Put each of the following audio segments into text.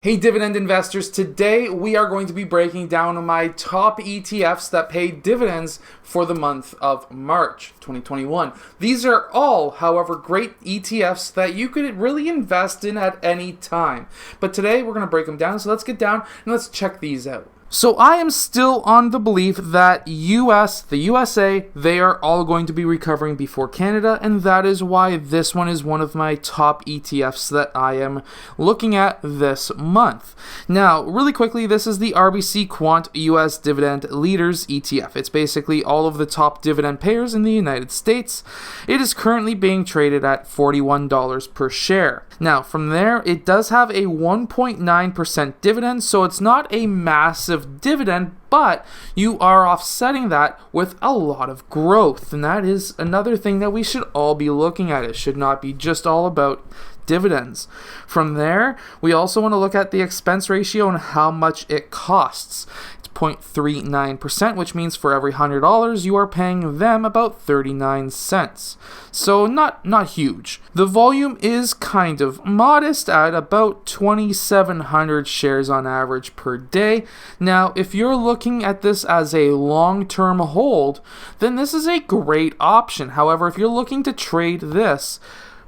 Hey dividend investors, today we are going to be breaking down my top ETFs that pay dividends for the month of March 2021. These are all, however, great ETFs that you could really invest in at any time. But today we're going to break them down, so let's get down and let's check these out. So I am still on the belief that the USA, they are all going to be recovering before Canada, and that is why this one is one of my top ETFs that I am looking at this month. Now, really quickly, this is the RBC Quant US Dividend Leaders ETF. It's basically all of the top dividend payers in the United States. It is currently being traded at $41 per share. Now, from there, it does have a 1.9% dividend, so it's not a massive dividend, but you are offsetting that with a lot of growth, and that is another thing that we should all be looking at. It should not be just all about dividends. From there, we also want to look at the expense ratio and how much it costs. It's 0.39%, which means for every $100 you are paying them about 39 cents. So not huge. The volume is kind of modest at about 2,700 shares on average per day. Now, if you're looking at this as a long-term hold, then this is a great option. However, if you're looking to trade this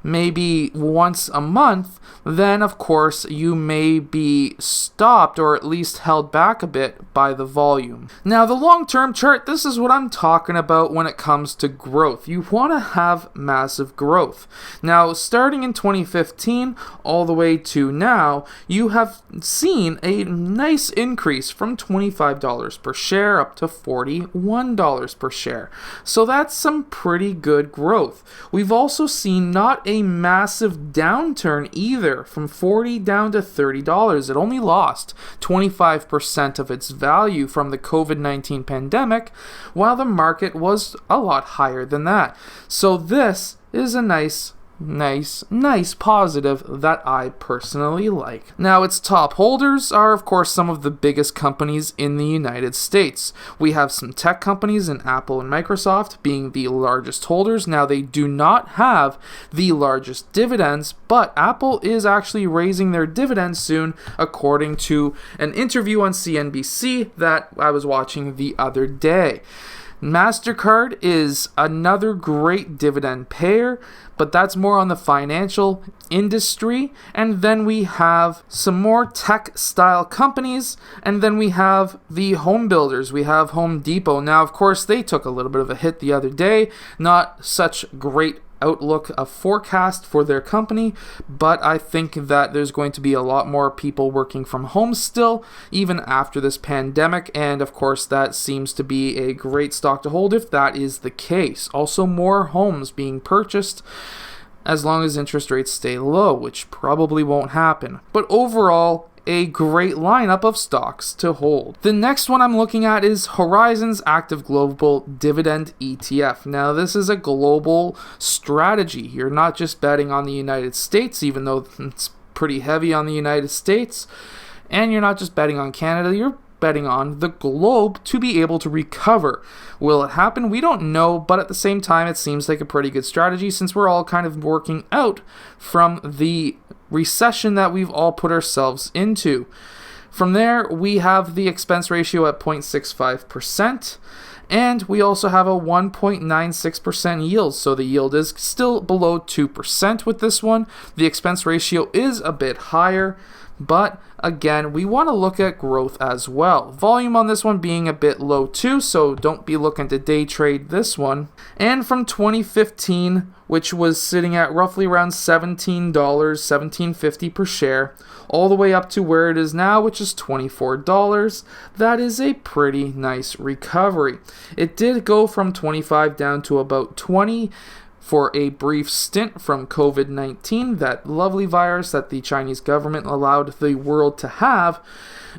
maybe once a month, then of course you may be stopped or at least held back a bit by the volume. Now, the long-term chart, this is what I'm talking about when it comes to growth. You want to have massive growth. Now, starting in 2015 all the way to now, you have seen a nice increase from $25 per share up to $41 per share. So that's some pretty good growth. We've also seen not a massive downturn either, from $40 down to $30. It only lost 25% of its value from the COVID-19 pandemic, while the market was a lot higher than that. So this is a nice positive that I personally like. Now, its top holders are, of course, some of the biggest companies in the United States. We have some tech companies in Apple and Microsoft being the largest holders. Now, they do not have the largest dividends, but Apple is actually raising their dividends soon, according to an interview on CNBC that I was watching the other day. MasterCard is another great dividend payer, but that's more on the financial industry. And then we have some more tech-style companies, and then we have the home builders. We have Home Depot. Now, of course, they took a little bit of a hit the other day. Not such great outlook, a forecast for their company, but I think that there's going to be a lot more people working from home still, even after this pandemic, and of course that seems to be a great stock to hold if that is the case. Also, more homes being purchased as long as interest rates stay low, which probably won't happen. But overall, a great lineup of stocks to hold. The next one I'm looking at is Horizon's Active Global Dividend ETF. Now, this is a global strategy. You're not just betting on the United States, even though it's pretty heavy on the United States, and you're not just betting on Canada, you're betting on the globe to be able to recover. Will it happen? We don't know, but at the same time, it seems like a pretty good strategy since we're all kind of working out from the recession that we've all put ourselves into. From there, we have the expense ratio at 0.65%, and we also have a 1.96% yield, so the yield is still below 2% with this one. The expense ratio is a bit higher, but again, we want to look at growth as well. Volume on this one being a bit low too, so don't be looking to day trade this one. And from 2015, which was sitting at roughly around $17, $17.50 per share, all the way up to where it is now, which is $24, that is a pretty nice recovery. It did go from 25 down to about 20 for a brief stint from COVID-19, that lovely virus that the Chinese government allowed the world to have.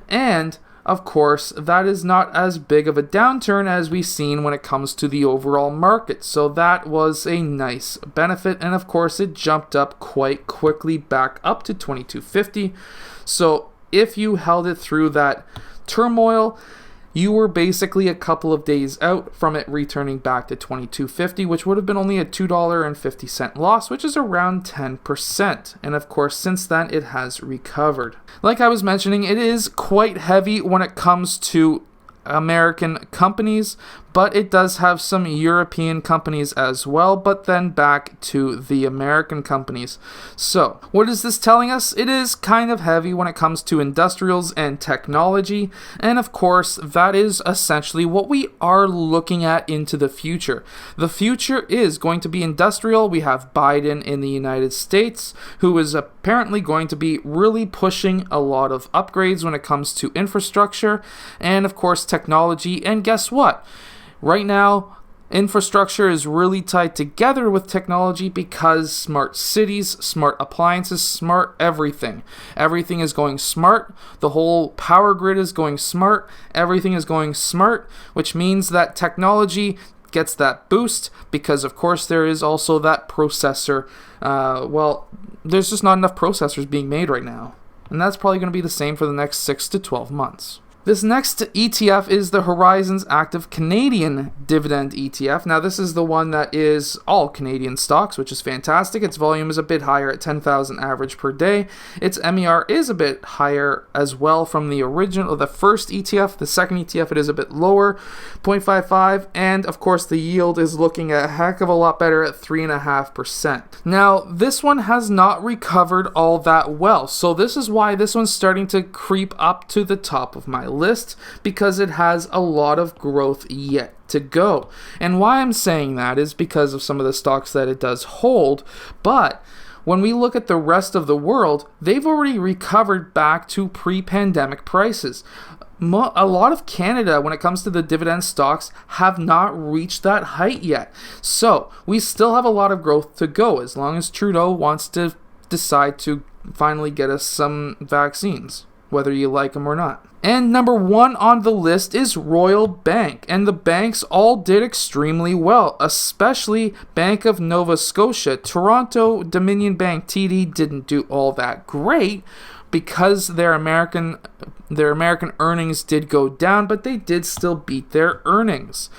And of course, that is not as big of a downturn as we've seen when it comes to the overall market. So that was a nice benefit. And of course, it jumped up quite quickly back up to $22.50. So if you held it through that turmoil, you were basically a couple of days out from it returning back to $22.50, which would have been only a $2.50 loss, which is around 10%. And of course, since then, it has recovered. Like I was mentioning, it is quite heavy when it comes to American companies, but it does have some European companies as well, but then back to the American companies. So, what is this telling us? It is kind of heavy when it comes to industrials and technology, and of course, that is essentially what we are looking at into the future. The future is going to be industrial. We have Biden in the United States, who is apparently going to be really pushing a lot of upgrades when it comes to infrastructure, and of course, technology. And guess what? Right now, infrastructure is really tied together with technology because smart cities, smart appliances, smart everything. Everything is going smart. The whole power grid is going smart. Everything is going smart, which means that technology gets that boost because, of course, there is also that processor. There's just not enough processors being made right now. And that's probably going to be the same for the next 6 to 12 months. This next ETF is the Horizons Active Canadian Dividend ETF. Now, this is the one that is all Canadian stocks, which is fantastic. Its volume is a bit higher at 10,000 average per day. Its MER is a bit higher as well from the first ETF. The second ETF, it is a bit lower, 0.55. And, of course, the yield is looking a heck of a lot better at 3.5%. Now, this one has not recovered all that well. So this is why this one's starting to creep up to the top of my list, because it has a lot of growth yet to go. And why I'm saying that is because of some of the stocks that it does hold, but when we look at the rest of the world, they've already recovered back to pre-pandemic prices. A lot of Canada, when it comes to the dividend stocks, have not reached that height yet. So we still have a lot of growth to go as long as Trudeau wants to decide to finally get us some vaccines, whether you like them or not. And number one on the list is Royal Bank, and the banks all did extremely well, especially Bank of Nova Scotia. Toronto Dominion Bank, TD, didn't do all that great because their American earnings did go down, but they did still beat their earnings.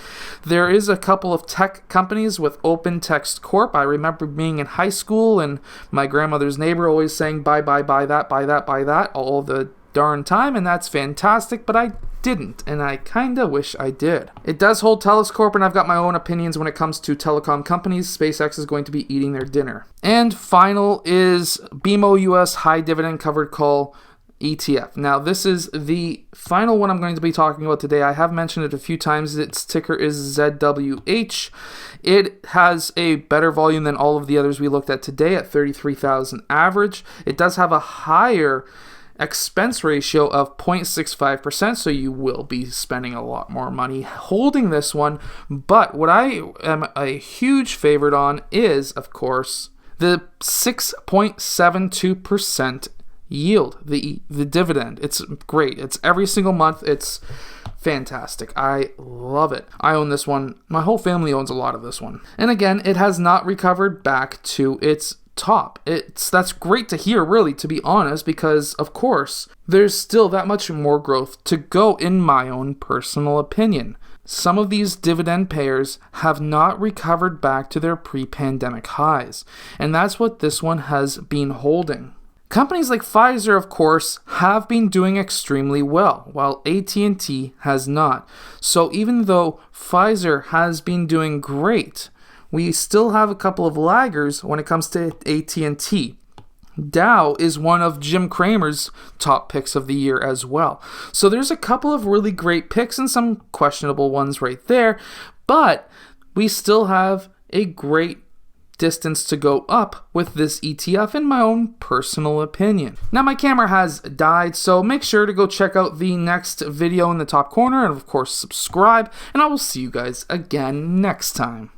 There is a couple of tech companies with Open Text Corp. I remember being in high school and my grandmother's neighbor always saying, buy that, all the darn time, and that's fantastic, but I didn't, and I kinda wish I did. It does hold TELUS Corp, and I've got my own opinions when it comes to telecom companies. SpaceX is going to be eating their dinner. And final is BMO US High Dividend Covered Call ETF. Now, this is the final one I'm going to be talking about today. I have mentioned it a few times. Its ticker is ZWH. It has a better volume than all of the others we looked at today at 33,000 average. It does have a higher expense ratio of 0.65%, so you will be spending a lot more money holding this one. But what I am a huge favorite on is, of course, the 6.72% yield, the dividend. It's great. It's every single month. It's fantastic. I love it. I own this one. My whole family owns a lot of this one. And again, it has not recovered back to its top. That's great to hear, really, to be honest, because of course there's still that much more growth to go, in my own personal opinion. Some of these dividend payers have not recovered back to their pre-pandemic highs, and that's what this one has been holding. Companies like Pfizer, of course, have been doing extremely well, while AT&T has not. So even though Pfizer has been doing great, we still have a couple of laggers when it comes to AT&T. Dow is one of Jim Cramer's top picks of the year as well. So there's a couple of really great picks and some questionable ones right there, but we still have a great distance to go up with this ETF, in my own personal opinion. Now, my camera has died, so make sure to go check out the next video in the top corner and, of course, subscribe, and I will see you guys again next time.